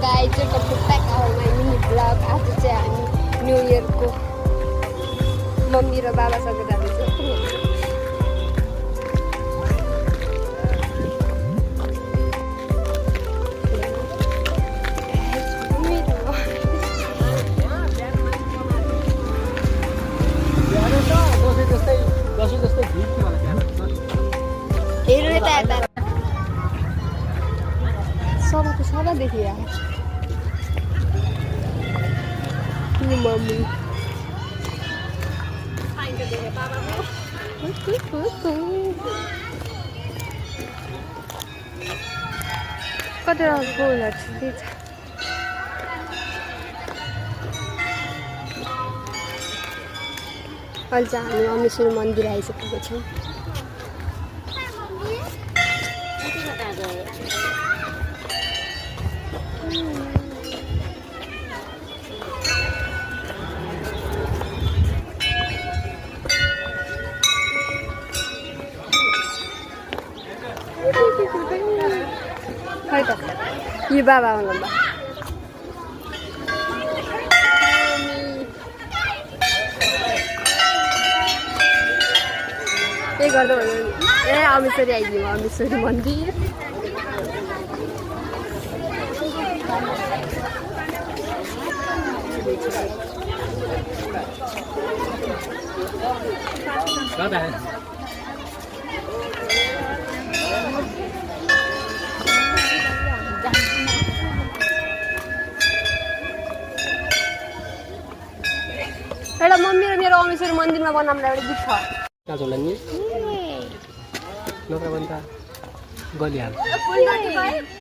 Guys welcome to back our my mini blog. आज चाहिँ हामी न्यु इयरको मम्मी र बाबासँग जाँदैछौँ। हेर्नु यता यता सबको सबै देखिरहेको मम्मी कतिवटा फुलहरू छ। अहिले चाहिँ हामी अमेश्वर मन्दिर आइसकेको छौँ। ये बाबा हुनुहुन्छ ए गर्दा भन्यो ए अमेश्वरी आइदियो अमेश्वरी मन्दिर। एउटा मम्मी र मेरो अमेश्वर मन्दिरमा बनाउँदा एउटा गीत छ। कहाँ चल्ला नि नत्र भने त गलिहाल्छ।